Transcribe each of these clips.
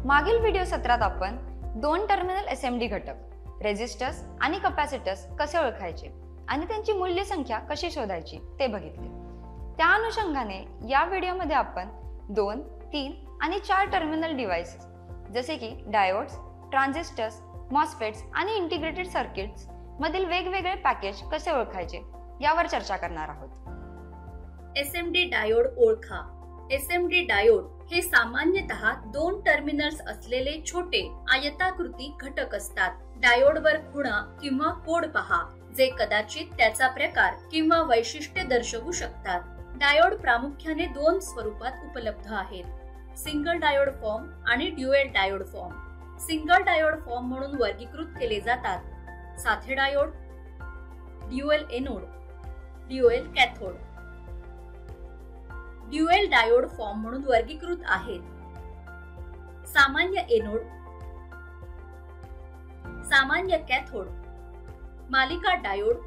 मागील व्हिडिओ सत्रात आपण दोन टर्मिनल एसएमडी घटक, रेझिस्टर्स आणि कॅपॅसिटर्स कसे ओळखायचे आणि त्यांची मूल्य संख्या कशी शोधायची ते बघितले। त्या अनुषंगाने या व्हिडिओमध्ये आपण 2, 3 आणि 4 टर्मिनल डिव्हाइसेस जसे की डायोड्स, ट्रान्झिस्टर्स, मॉसफेट्स आणि इंटिग्रेटेड सर्किट्स मधील वेगवेगळे पॅकेज कसे ओळखायचे यावर चर्चा करणार आहोत। एसएमडी डायोड ओळखा। एसएमडी डायोड हे सामान्यतः 2 टर्मिनल्स असलेले छोटे आयताकृती घटक असतात। डायोडवर खुणा किंवा कोड पहा, जे कदाचित त्याचा प्रकार किंवा वैशिष्ट्य दर्शवू शकतात। डायोड प्रामुख्याने 2 स्वरूपात उपलब्ध आहेत: सिंगल डायोड फॉर्म आणि dual diode form. Single diode form म्हणून वर्गीकृत केले जातात साधे diode, dual anode, dual cathode. Dual diode form म्हणून वर्गीकृत आहेत: सामान्य एनोड, सामान्य कॅथोड, मालिका डायोड,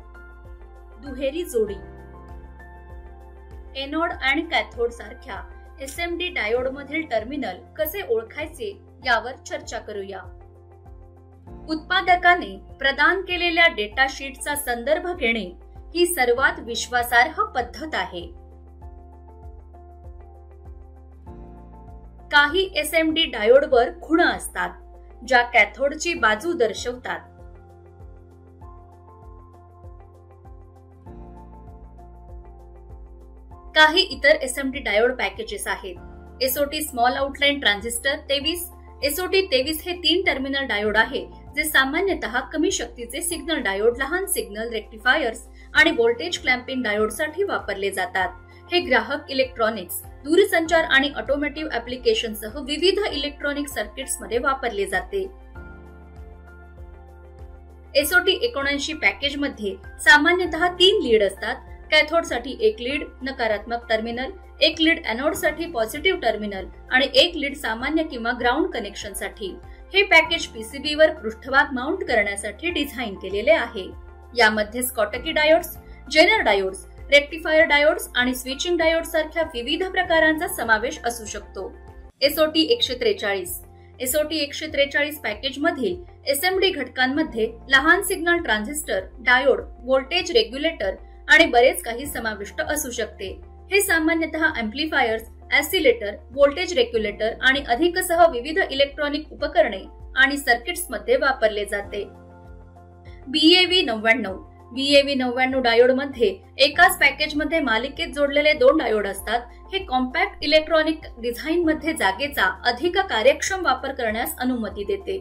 दुहेरी जोडी। एनोड आणि कॅथोड सारख्या एसएमडी डायोड मधील टर्मिनल कसे ओळखायचे यावर चर्चा करूया। उत्पादकाने प्रदान केलेल्या डेटा शीटचा संदर्भ घेणे ही सर्वात विश्वासार्ह पद्धत आहे। काही एसएमडी डायोडवर खुणा असतात, ज्या कॅथोडची बाजू दर्शवतात। काही इतर एसएमडी डायोड पॅकेजेस आहेत। SOT small outline transistor 23। SOT 23 हे 3 टर्मिनल डायोड आहे, जे सामान्यतः कमी शक्तीचे सिग्नल डायोड, लहान सिग्नल रेक्टिफायर्स आणि व्होल्टेज क्लॅम्पिंग डायोडसाठी वापरले जातात। हे ग्राहक इलेक्ट्रॉनिक्स, दूरसंचार आणि ऑटोमोटिव्ह ऍप्लिकेशनसह विविध इलेक्ट्रॉनिक सर्किट्समध्ये वापरले जाते। एसओटी 79 पॅकेज मध्ये सामान्यतः 3 लीड असतात। कॅथोडसाठी 1 लीड नकारात्मक टर्मिनल, 1 लीड एनोडसाठी पॉझिटिव्ह टर्मिनल आणि 1 लीड सामान्य किंवा ग्राउंड कनेक्शनसाठी। हे पॅकेज पीसीबीवर पृष्ठभाग माउंट करण्यासाठी डिझाइन केलेले आहे। यामध्ये Schottky diodes, Zener diodes, rectifier diodes आणि स्विचिंग डायोड सारख्या विविध प्रकारांचा समावेश असू शकतो। एसओटी 143। एसओटी 143 पॅकेज मधील एसएमडी घटकांमध्ये लहान signal transistor, diode, voltage regulator आणि बरेच काही समाविष्ट असू शकते। हे सामान्यतः एम्प्लिफायर्स, ऑसिलेटर, व्होल्टेज रेग्युलेटर आणि अधिकसह विविध इलेक्ट्रॉनिक उपकरणे आणि सर्किट्स मध्ये वापरले जाते। बीएव्ही 99। बीएव्ही 99 डायोड मध्ये एकाच पॅकेज मध्ये मालिकेत जोडलेले 2 डायोड असतात। हे कॉम्पॅक्ट इलेक्ट्रॉनिक डिझाइन मध्ये जागेचा अधिक कार्यक्षम वापर करण्यास अनुमती देते।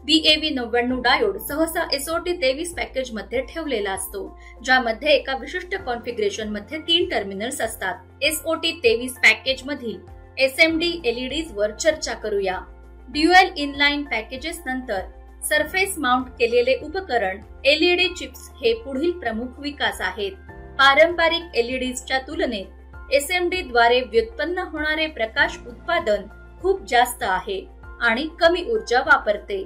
बीएव्ही 99 डायोड सहसा एसओटी 23 पॅकेज मध्ये ठेवलेला असतो, ज्यामध्ये एका विशिष्ट कॉन्फिगरेशन मध्ये 3 टर्मिनल्स असतात। एसओटी 23 पॅकेज मधील एसएमडी एलईडीज वर चर्चा करूया। ड्युएल इनलाइन पॅकेजेस नंतर सरफेस माउंट केलेले उपकरण एलईडी चिप्स हे पुढील प्रमुख विकास आहेत। पारंपरिक एलईडीजच्या तुलनेत एसएमडी द्वारे व्युत्पन्न होणारे प्रकाश उत्पादन खूप जास्त आहे आणि कमी ऊर्जा वापरते।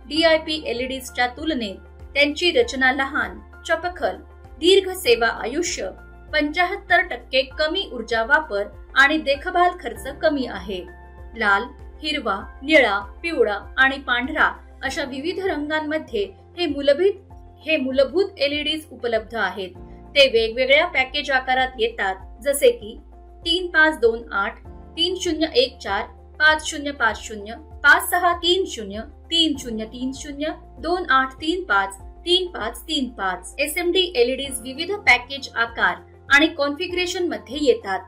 डीआयपी एलईडीजच्या तुलनेत त्यांची रचना लहान, चपखल, दीर्घ सेवा आयुष्य, 75% कमी ऊर्जा वापर आणि देखभाल खर्च कमी आहे। लाल, हिरवा, निळा, पिवळा आणि पांढरा अशा विविध रंगांमध्ये हे मूलभूत एलईडीज उपलब्ध आहेत। ते वेगवेगळ्या पॅकेज आकारात येतात, जसे की 3528, 3014, 5050, 5630, 3030, 2835, 3535। एसएमडी एलईडीज विविध पॅकेज आकार आणि कॉन्फिगरेशन मध्ये येतात।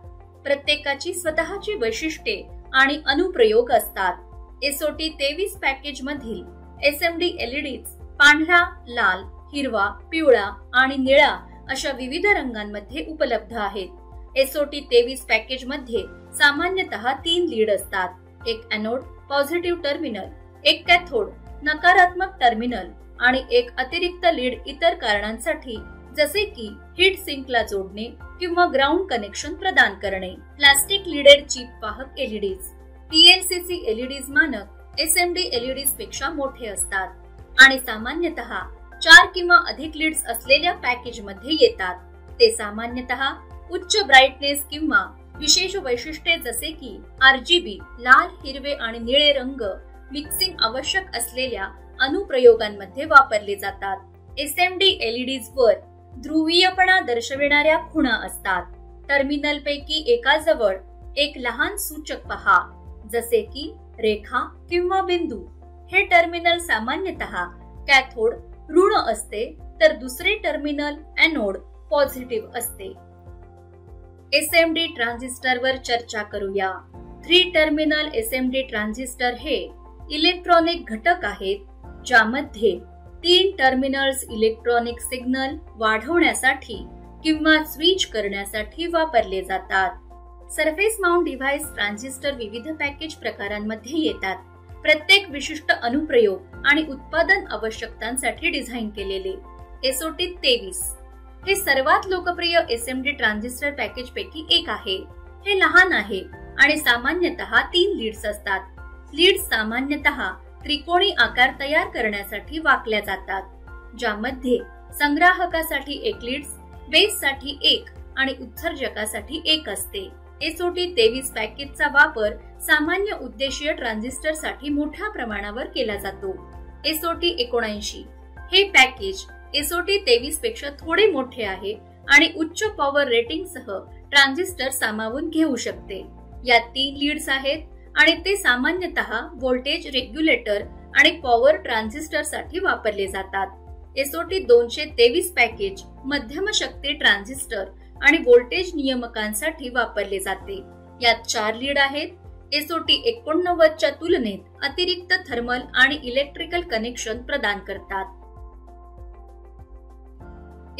प्रत्येकाची स्वतःची वैशिष्ट्ये आणि अनुप्रयोग असतात। एसओटी 23 पॅकेज मधील एसएमडी एलईडीज पांढरा, लाल, हिरवा, पिवळा आणि निळा अशा विविध रंगांमध्ये उपलब्ध आहेत। एसओटी 23 पॅकेज मध्ये सामान्यतः 3 लीड असतात: 1 एनोड, पॉझिटिव्ह टर्मिनल, 1 कॅथोड, नकारात्मक टर्मिनल आणि 1 अतिरिक्त लीड इतर कारणांसाठी, जसे की हीट सिंकला जोडणे किंवा ग्राउंड कनेक्शन प्रदान करणे। प्लास्टिक लीडेड चिप वाहक एलईडीज। पीएलसीसी एलईडीज मानक एसएमडी एलईडीज पेक्षा मोठे असतात आणि सामान्यतः 4 किंवा अधिक लीड्स असलेल्या पॅकेज मध्ये येतात। ते सामान्यतः उच्च ब्राईटनेस किंवा विशेष वैशिष्ट्ये जसे की आरजीबी, लाल, हिरवे आणि निळे रंग, मिक्सिंग आवश्यक असलेल्या अनुप्रयोगांमध्ये वापरले जातात. SMD LEDs वर ध्रुवीयपणा दर्शविणाऱ्या खुणा असतात. टर्मिनल पैकी एकाजवळ एक लहान सूचक पहा, जसे की रेखा किंवा बिंदू. हे टर्मिनल सामान्यतः कॅथोड ऋण असते तर दुसरे टर्मिनल एनोड पॉझिटिव्ह असते. SMD ट्रान्झिस्टरवर चर्चा करूया. 3 टर्मिनल SMD ट्रान्झिस्टर हे इलेक्ट्रॉनिक घटक आहेत ज्यामध्ये 3 टर्मिनल्स इलेक्ट्रॉनिक सिग्नल वाढवण्यासाठी किंवा स्विच करण्यासाठी वापरले जातात. सरफेस माउंट डिव्हाइस ट्रान्झिस्टर विविध पॅकेज प्रकारांमध्ये येतात. प्रत्येक विशिष्ट अनुप्रयोग आणि उत्पादन आवश्यकतांसाठी डिझाइन केलेले. SOT 23 हे सर्वात लोकप्रिय SMD ट्रान्झिस्टर पॅकेज पैकी एक आहे. हे लहान आहे आणि सामान्यतः 3 लीड्स असतात. लीड्स सामान्यतः त्रिकोणी आकार तयार करण्यासाठी वाकल्या जातात, ज्यामध्ये संग्राहकासाठी एक लीड्स, बेससाठी एक आणि उत्सर्जकासाठी एक असते. SOT 23 पॅकेजचा वापर सामान्य उद्देशीय ट्रान्झिस्टर साठी मोठ्या प्रमाणावर केला जातो. SOT 79 हे पॅकेज SOT 23 पेक्षा थोडे मोठे आहे आणि उच्च पॉवर रेटिंग सह ट्रान्झिस्टर सामावून घेऊ शकते. यात 3 लीड्स आहेत आणि ते सामान्यतः व्होल्टेज रेग्युलेटर आणि पॉवर ट्रान्झिस्टर साठी वापरले जातात. SOT 223 पॅकेज मध्यम शक्ती ट्रान्झिस्टर आणि व्होल्टेज नियमकांसाठी वापरले जाते. यात 4 लीड आहेत. SOT 89 च्या तुलनेत अतिरिक्त थर्मल आणि इलेक्ट्रिकल कनेक्शन प्रदान करतात.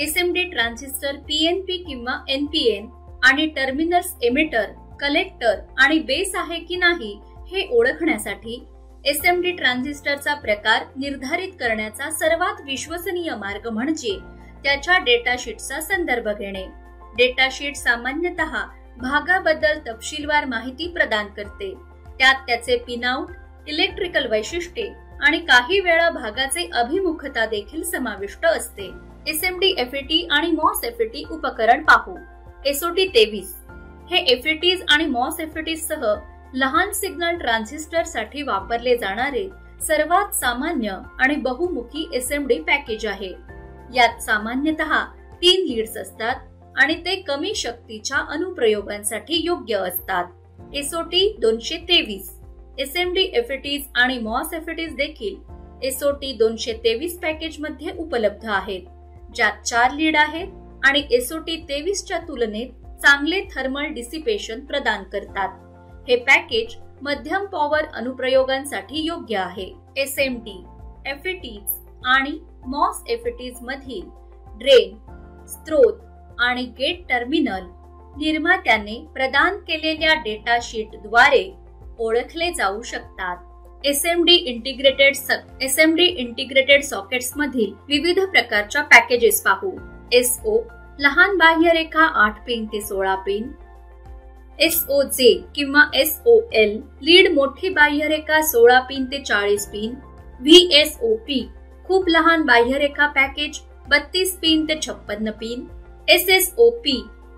SMD ट्रान्झिस्टर PNP किंवा NPN आणि टर्मिनल्स एमिटर, कलेक्टर आणि बेस आहे की नाही हे ओळखण्यासाठी SMD ट्रान्झिस्टरचा प्रकार निर्धारित करण्याचा सर्वात विश्वसनीय मार्ग म्हणजे त्याच्या डेटाशीटचा संदर्भ घेणे. डेटाशीट सामान्यतः भागाबद्दल तपशीलवार माहिती प्रदान करते. त्यात त्याचे पिनआउट, इलेक्ट्रिकल वैशिष्ट्ये आणि काही वेळा भागाचे अभिमुखता देखील समाविष्ट असते. SMD FET आणि MOS FET उपकरण पाहू. SOT 23 हे FETs आणि MOS FETs सह लहान सिग्नल ट्रान्झिस्टर साठी वापरले जाणारे सर्वात सामान्य आणि बहुमुखी SMD पॅकेज आहे. यात सामान्यतः 3 लीड्स असतात आणि ते कमी शक्तीच्या अनुप्रयोगांसाठी योग्य असतात. SOT 223 SMD FETs आणि MOS FETs देखील SOT 223 पॅकेज मध्ये उपलब्ध आहेत, ज्यात 4 लीड आहेत आणि SOT 23 च्या तुलनेत चांगले थर्मल डिसिपेशन प्रदान करतात. हे पॅकेज मध्यम पॉवर अनुप्रयोगांसाठी योग्य आहे. SMD FETs आणि MOS FETs मधील ड्रेन, स्त्रोत आणि गेट टर्मिनल निर्मात्याने प्रदान केलेल्या डेटा शीट द्वारे ओळखले जाऊ शकतात. SMD इंटिग्रेटेड सॉकेट्स मधील विविध प्रकारच्या पॅकेजेस पाहू. SO लहान बाह्यरेखा 8 पिन ते 16 पिन. SOJ किंवा SOL लीड मोठी बाह्यरेखा 16 पिन ते 40 पिन. VSOP खूप लहान बाह्यरेखा पॅकेज 32 पिन ते 56 पिन. SSOP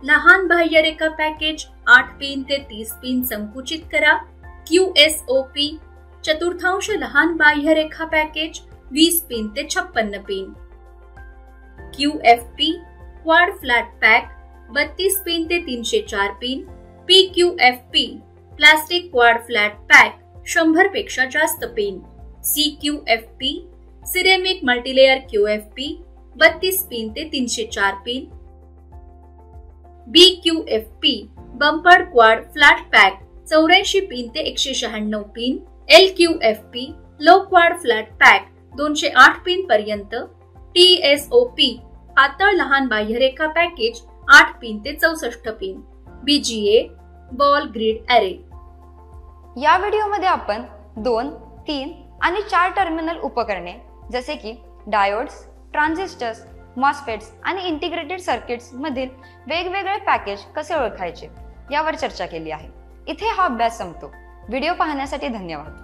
लहान बाह्यरेखा पॅकेज 8 पिन ते 30 पिन संकुचित करा. QSOP चतुर्थांश लहान बाह्यरेखा पॅकेज 20 पिन ते 56 pin. QFP quad flat pack 32 pin ते 304 pin. PQFP plastic quad flat pack 100 पेक्षा जास्त pin. CQFP ceramic multilayer QFP 32 pin ते 304 pin. BQFP bumpered quad flat pack 84 pin ते 196 pin. LQFP low quad flat pack 208 pin पर्यंत. TSOP पातळ लहान बाह्यरेखा package 8 pin ते 64 pin. BGA ball grid array. या व्हिडिओमध्ये आपण 2, 3 आणि 4 टर्मिनल उपकरणे जसे की डायोड्स, ट्रान्झिस्टर्स, मॉसफेट्स आणि इंटिग्रेटेड सर्किट्स मधील वेगवेगळे पॅकेज कसे ओळखायचे यावर चर्चा केली आहे. इथे हा अभ्यास संपतो. व्हिडिओ पाहण्यासाठी धन्यवाद.